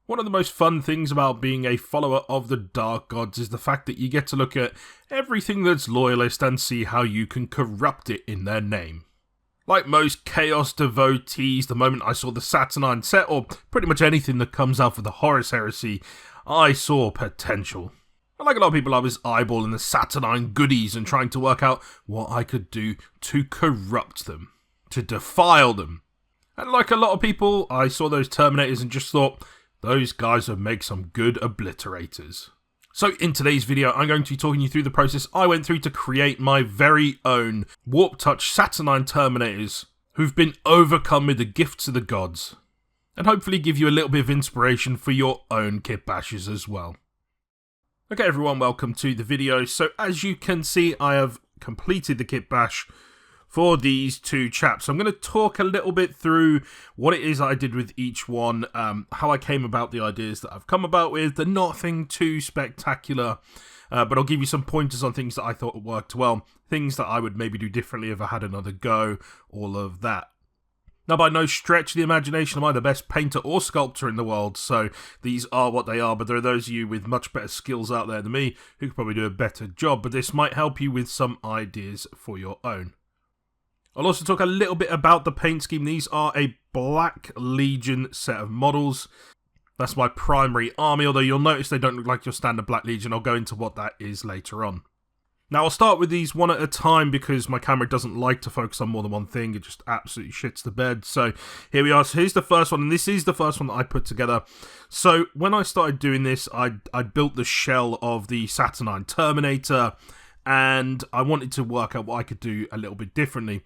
One of the most fun things about being a follower of the Dark Gods is the fact that you get to look at everything that's loyalist and see how you can corrupt it in their name. Like most Chaos devotees, the moment I saw the Saturnine set, or pretty much anything that comes out of the Horus Heresy, I saw potential. And like a lot of people, I was eyeballing the Saturnine goodies and trying to work out what I could do to corrupt them, to defile them. And like a lot of people, I saw those Terminators and just thought, those guys would make some good obliterators. So in today's video, I'm going to be talking you through the process I went through to create my very own Warp Touch Saturnine Terminators who've been overcome with the gifts of the gods, and hopefully give you a little bit of inspiration for your own Kitbashes as well. Okay everyone, welcome to the video. So as you can see, I have completed the Kitbash for these two chaps. I'm going to talk a little bit through what it is I did with each one, how I came about the ideas that I've come about with. They're nothing too spectacular, but I'll give you some pointers on things that I thought worked well, things that I would maybe do differently if I had another go, all of that. Now, by no stretch of the imagination am I the best painter or sculptor in the world, so these are what they are, but there are those of you with much better skills out there than me who could probably do a better job, but this might help you with some ideas for your own. I'll also talk a little bit about the paint scheme. These are a Black Legion set of models. That's my primary army, although you'll notice they don't look like your standard Black Legion. I'll go into what that is later on. Now, I'll start with these one at a time because my camera doesn't like to focus on more than one thing. It just absolutely shits the bed. So here we are. So here's the first one, and this is the first one that I put together. So when I started doing this, I built the shell of the Saturnine Terminator, and I wanted to work out what I could do a little bit differently.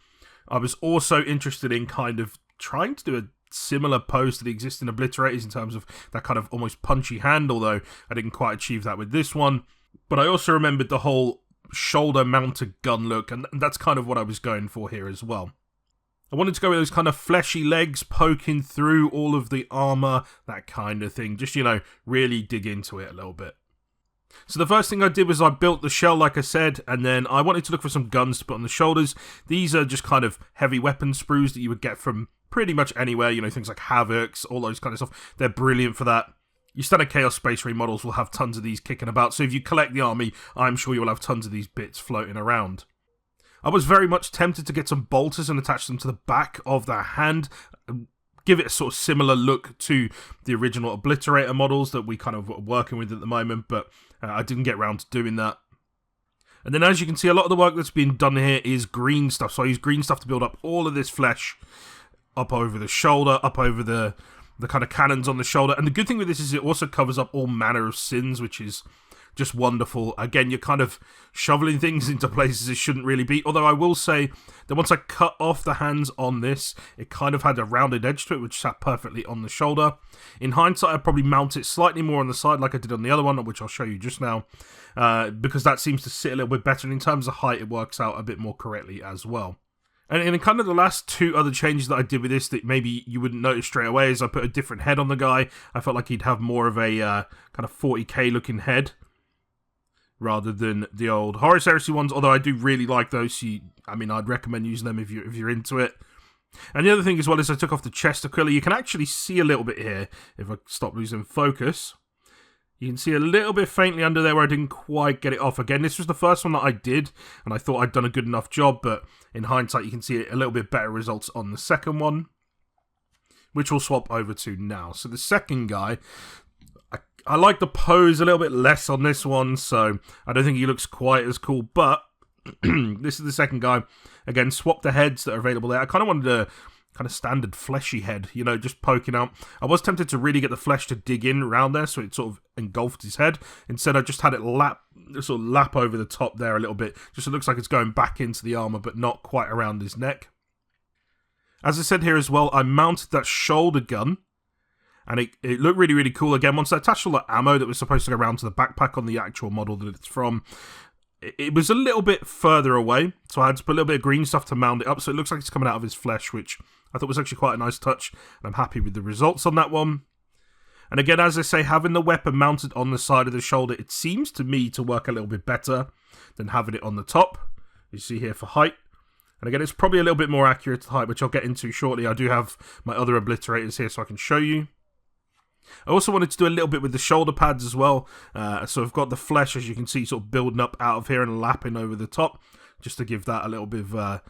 I was also interested in kind of trying to do a similar pose to the existing obliterators in terms of that kind of almost punchy hand, although I didn't quite achieve that with this one. But I also remembered the whole shoulder-mounted gun look, and that's kind of what I was going for here as well. I wanted to go with those kind of fleshy legs poking through all of the armor, that kind of thing. Just, you know, really dig into it a little bit. So the first thing I did was I built the shell, like I said, and then I wanted to look for some guns to put on the shoulders. These are just kind of heavy weapon sprues that you would get from pretty much anywhere, you know, things like Havocs, all those kind of stuff. They're brilliant for that. Your standard Chaos Space Marine models will have tons of these kicking about, so if you collect the army, I'm sure you'll have tons of these bits floating around. I was very much tempted to get some bolters and attach them to the back of the hand, give it a sort of similar look to the original Obliterator models that we kind of were working with at the moment, but I didn't get around to doing that. And then as you can see, a lot of the work that's been done here is green stuff, so I use green stuff to build up all of this flesh up over the shoulder, up over the kind of cannons on the shoulder. And the good thing with this is it also covers up all manner of sins, which is just wonderful. Again, you're kind of shoveling things into places it shouldn't really be. Although I will say that once I cut off the hands on this, it kind of had a rounded edge to it, which sat perfectly on the shoulder. In hindsight, I'd probably mount it slightly more on the side like I did on the other one, which I'll show you just now, because that seems to sit a little bit better. And in terms of height, it works out a bit more correctly as well. And in kind of the last two other changes that I did with this that maybe you wouldn't notice straight away is I put a different head on the guy. I felt like he'd have more of a kind of 40k looking head, rather than the old Horus Heresy ones, although I do really like those. So I mean, I'd recommend using them if you're into it. And the other thing as well is I took off the chest acrylic. You can actually see a little bit here, if I stop losing focus. You can see a little bit faintly under there where I didn't quite get it off. Again, this was the first one that I did, and I thought I'd done a good enough job, but in hindsight you can see a little bit better results on the second one, which we'll swap over to now. So the second guy, I like the pose a little bit less on this one, so I don't think he looks quite as cool, but this is the second guy. Again, swap the heads that are available there. I kind of wanted a kind of standard fleshy head, you know, just poking out. I was tempted to really get the flesh to dig in around there, so it sort of engulfed his head. Instead, I just had it lap over the top there a little bit, just so it looks like it's going back into the armor, but not quite around his neck. As I said here as well, I mounted that shoulder gun, and it looked really, really cool. Again, once I attached all the ammo that was supposed to go around to the backpack on the actual model that it's from, it was a little bit further away, so I had to put a little bit of green stuff to mount it up, so it looks like it's coming out of his flesh, which I thought was actually quite a nice touch, and I'm happy with the results on that one. And again, as I say, having the weapon mounted on the side of the shoulder, it seems to me to work a little bit better than having it on the top. You see here for height. And again, it's probably a little bit more accurate to height, which I'll get into shortly. I do have my other obliterators here so I can show you. I also wanted to do a little bit with the shoulder pads as well. So I've got the flesh, as you can see, sort of building up out of here and lapping over the top, just to give that a little bit of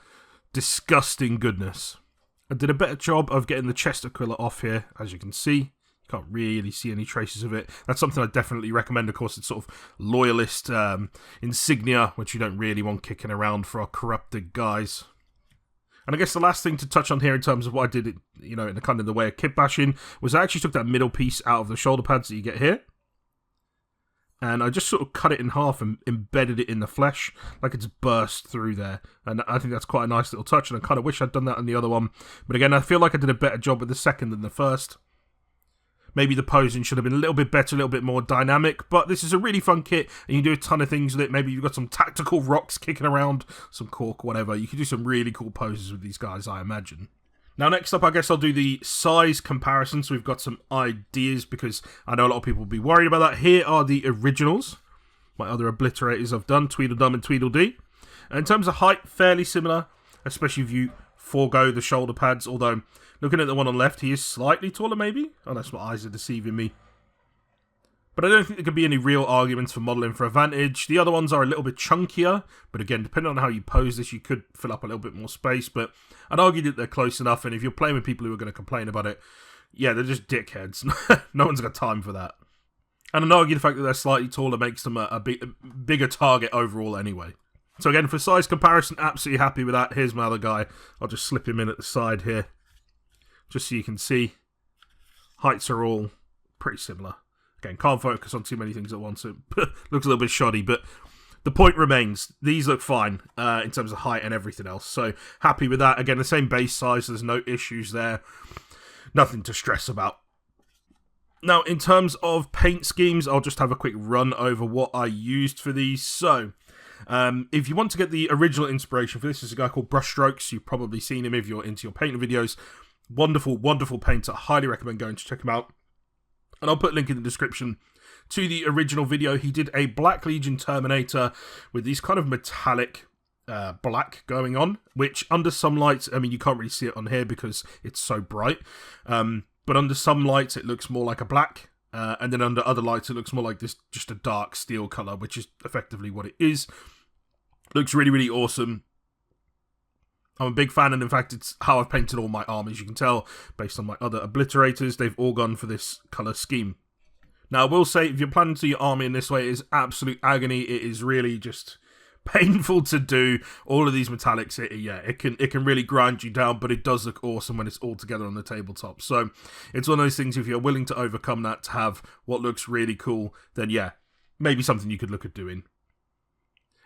disgusting goodness. I did a better job of getting the chest aquila off here, as you can see. You can't really see any traces of it. That's something I definitely recommend. Of course, it's sort of loyalist insignia, which you don't really want kicking around for our corrupted guys. And I guess the last thing to touch on here in terms of what I did, you know, in the kind of the way of kitbashing, was I actually took that middle piece out of the shoulder pads that you get here. And I just sort of cut it in half and embedded it in the flesh, like it's burst through there. And I think that's quite a nice little touch, and I kind of wish I'd done that on the other one. But again, I feel like I did a better job with the second than the first. Maybe the posing should have been a little bit better, a little bit more dynamic, but this is a really fun kit, and you can do a ton of things with it. Maybe you've got some tactical rocks kicking around, some cork, whatever. You can do some really cool poses with these guys, I imagine. Now, next up, I guess I'll do the size comparison, so we've got some ideas, because I know a lot of people will be worried about that. Here are the originals. My other obliterators I've done, Tweedledum and Tweedledee. And in terms of height, fairly similar, especially if you forego the shoulder pads, although looking at the one on the left, he is slightly taller, maybe? Unless my eyes are deceiving me. But I don't think there could be any real arguments for modelling for advantage. The other ones are a little bit chunkier, but again, depending on how you pose this, you could fill up a little bit more space, but I'd argue that they're close enough, and if you're playing with people who are going to complain about it, yeah, they're just dickheads. No one's got time for that. And I'd argue the fact that they're slightly taller makes them a bigger target overall anyway. So again, for size comparison, absolutely happy with that. Here's my other guy. I'll just slip him in at the side here, just so you can see. Heights are all pretty similar. Again, can't focus on too many things at once. It looks a little bit shoddy, but the point remains. These look fine in terms of height and everything else. So happy with that. Again, the same base size. There's no issues there. Nothing to stress about. Now, in terms of paint schemes, I'll just have a quick run over what I used for these. So, if you want to get the original inspiration for this, is a guy called Brushstrokes. You've probably seen him if you're into your painting videos. Wonderful, wonderful painter. Highly recommend going to check him out. And I'll put a link in the description to the original video. He did a Black Legion Terminator with these kind of metallic black going on, which under some lights, I mean, you can't really see it on here because it's so bright, but under some lights it looks more like a black, and then under other lights it looks more like this, just a dark steel colour, which is effectively what it is. Looks really, really awesome. I'm a big fan, and in fact, it's how I've painted all my armies. You can tell, based on my other obliterators, they've all gone for this colour scheme. Now, I will say, if you're planning to do your army in this way, it is absolute agony. It is really just painful to do. All of these metallics, it can really grind you down, but it does look awesome when it's all together on the tabletop. So, it's one of those things, if you're willing to overcome that to have what looks really cool, then yeah, maybe something you could look at doing.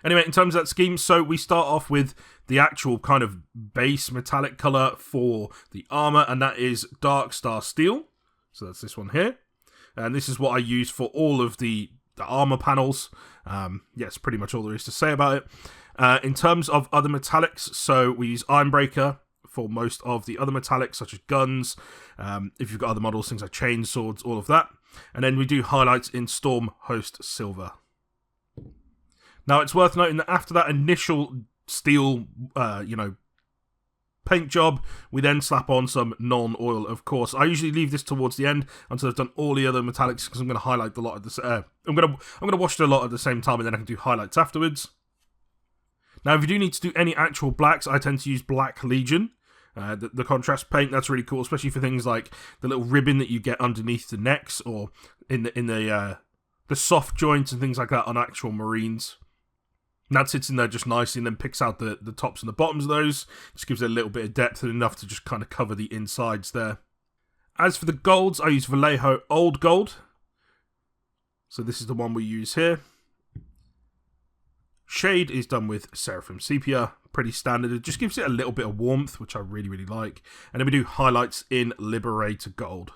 Anyway, in terms of that scheme, so we start off with the actual kind of base metallic colour for the armour, and that is Dark Star Steel. So that's this one here. And this is what I use for all of the armour panels. Yes, pretty much all there is to say about it. In terms of other metallics, so we use Ironbreaker for most of the other metallics, such as guns. If you've got other models, things like chainswords, all of that. And then we do highlights in Storm Host Silver. Now, it's worth noting that after that initial steel, paint job, we then slap on some non-oil, of course. I usually leave this towards the end until I've done all the other metallics, because I'm going to highlight a lot of this. I'm going to wash it a lot at the same time, and then I can do highlights afterwards. Now, if you do need to do any actual blacks, I tend to use Black Legion. The contrast paint, that's really cool, especially for things like the little ribbon that you get underneath the necks, or in the soft joints and things like that on actual Marines. And that sits in there just nicely, and then picks out the tops and the bottoms of those. Just gives it a little bit of depth and enough to just kind of cover the insides there. As for the golds, I use Vallejo Old Gold. So this is the one we use here. Shade is done with Seraphim Sepia. Pretty standard. It just gives it a little bit of warmth, which I really, really like. And then we do highlights in Liberator Gold.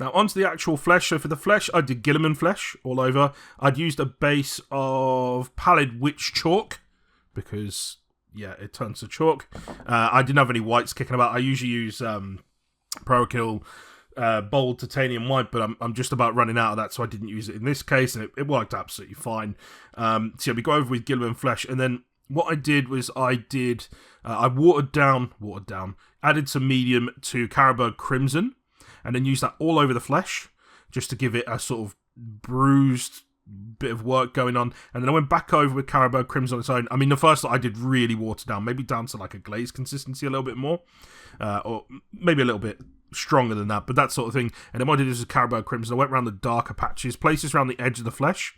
Now, onto the actual flesh. So for the flesh, I did Guilliman flesh all over. I'd used a base of Pallid Witch Chalk, because, yeah, it turns to chalk. I didn't have any whites kicking about. I usually use Prokill bold titanium white, but I'm just about running out of that, so I didn't use it in this case, and it worked absolutely fine. So yeah, we go over with Gilliman Flesh, and then what I did was I watered down, added some medium to Carroburg Crimson, and then used that all over the flesh, just to give it a sort of bruised bit of work going on. And then I went back over with Carroburg Crimson on its own. I mean, the first lot I did really water down, maybe down to like a glaze consistency a little bit more, or maybe a little bit stronger than that, but that sort of thing. And then what I did is Carroburg Crimson, I went around the darker patches, places around the edge of the flesh,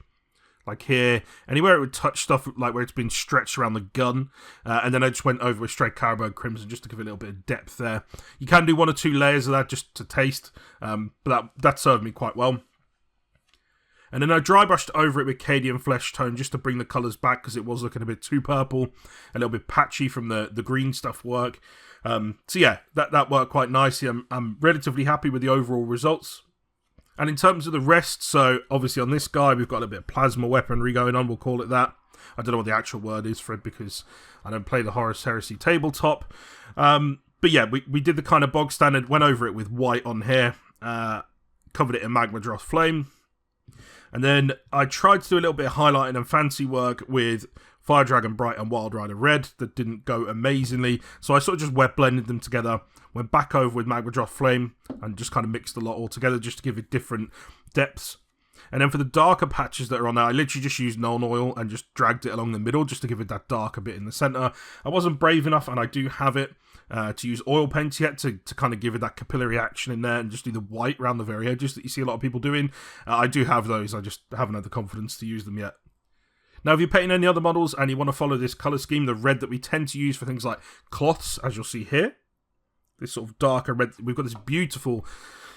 like here, anywhere it would touch stuff, like where it's been stretched around the gun, and then I just went over with straight Carroburg Crimson just to give it a little bit of depth there. You can do 1 or 2 layers of that just to taste, but that served me quite well. And then I dry brushed over it with Cadian Flesh Tone just to bring the colours back, because it was looking a bit too purple, a little bit patchy from the green stuff work. So yeah, that worked quite nicely. I'm relatively happy with the overall results. And in terms of the rest, so obviously on this guy, we've got a bit of plasma weaponry going on, we'll call it that. I don't know what the actual word is for it, because I don't play the Horus Heresy tabletop. But yeah, we did the kind of bog standard, went over it with white on here, covered it in Magma Dross Flame. And then I tried to do a little bit of highlighting and fancy work with Fire Dragon Bright and Wild Rider Red. That didn't go amazingly, so I sort of just wet blended them together, went back over with Magma Dross Flame, and just kind of mixed a lot all together just to give it different depths. And then for the darker patches that are on there, I literally just used Nuln Oil and just dragged it along the middle just to give it that darker bit in the centre. I wasn't brave enough, and I do have it, to use oil paints yet to kind of give it that capillary action in there and just do the white around the very edges that you see a lot of people doing. I do have those, I just haven't had the confidence to use them yet. Now, if you're painting any other models and you want to follow this colour scheme, the red that we tend to use for things like cloths, as you'll see here, this sort of darker red, we've got this beautiful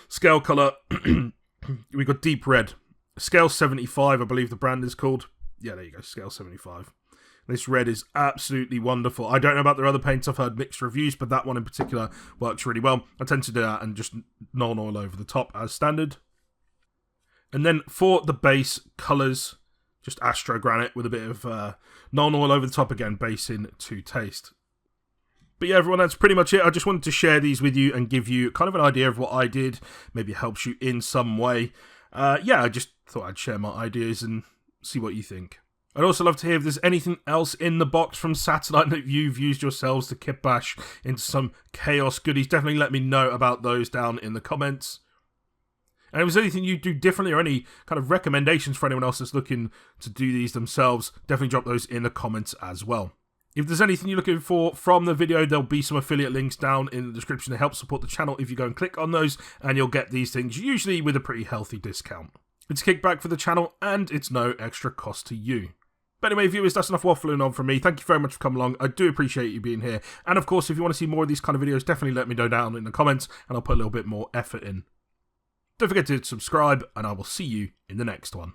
scale colour. We've got deep red. Scale 75, I believe the brand is called. Yeah, there you go, Scale 75. This red is absolutely wonderful. I don't know about their other paints, I've heard mixed reviews, but that one in particular works really well. I tend to do that and just Nuln Oil over the top as standard. And then for the base colours, just Astro Granite with a bit of Nuln Oil over the top again, basing to taste. But yeah, everyone, that's pretty much it. I just wanted to share these with you and give you kind of an idea of what I did. Maybe it helps you in some way. Yeah, I just thought I'd share my ideas and see what you think. I'd also love to hear if there's anything else in the box from Saturnine that you've used yourselves to Kitbash into some chaos goodies. Definitely let me know about those down in the comments. And if there's anything you do differently or any kind of recommendations for anyone else that's looking to do these themselves, definitely drop those in the comments as well. If there's anything you're looking for from the video, there'll be some affiliate links down in the description to help support the channel if you go and click on those, and you'll get these things, usually with a pretty healthy discount. It's a kickback for the channel, and it's no extra cost to you. But anyway, viewers, that's enough waffling on from me. Thank you very much for coming along. I do appreciate you being here. And of course, if you want to see more of these kind of videos, definitely let me know down in the comments, and I'll put a little bit more effort in. Don't forget to subscribe, and I will see you in the next one.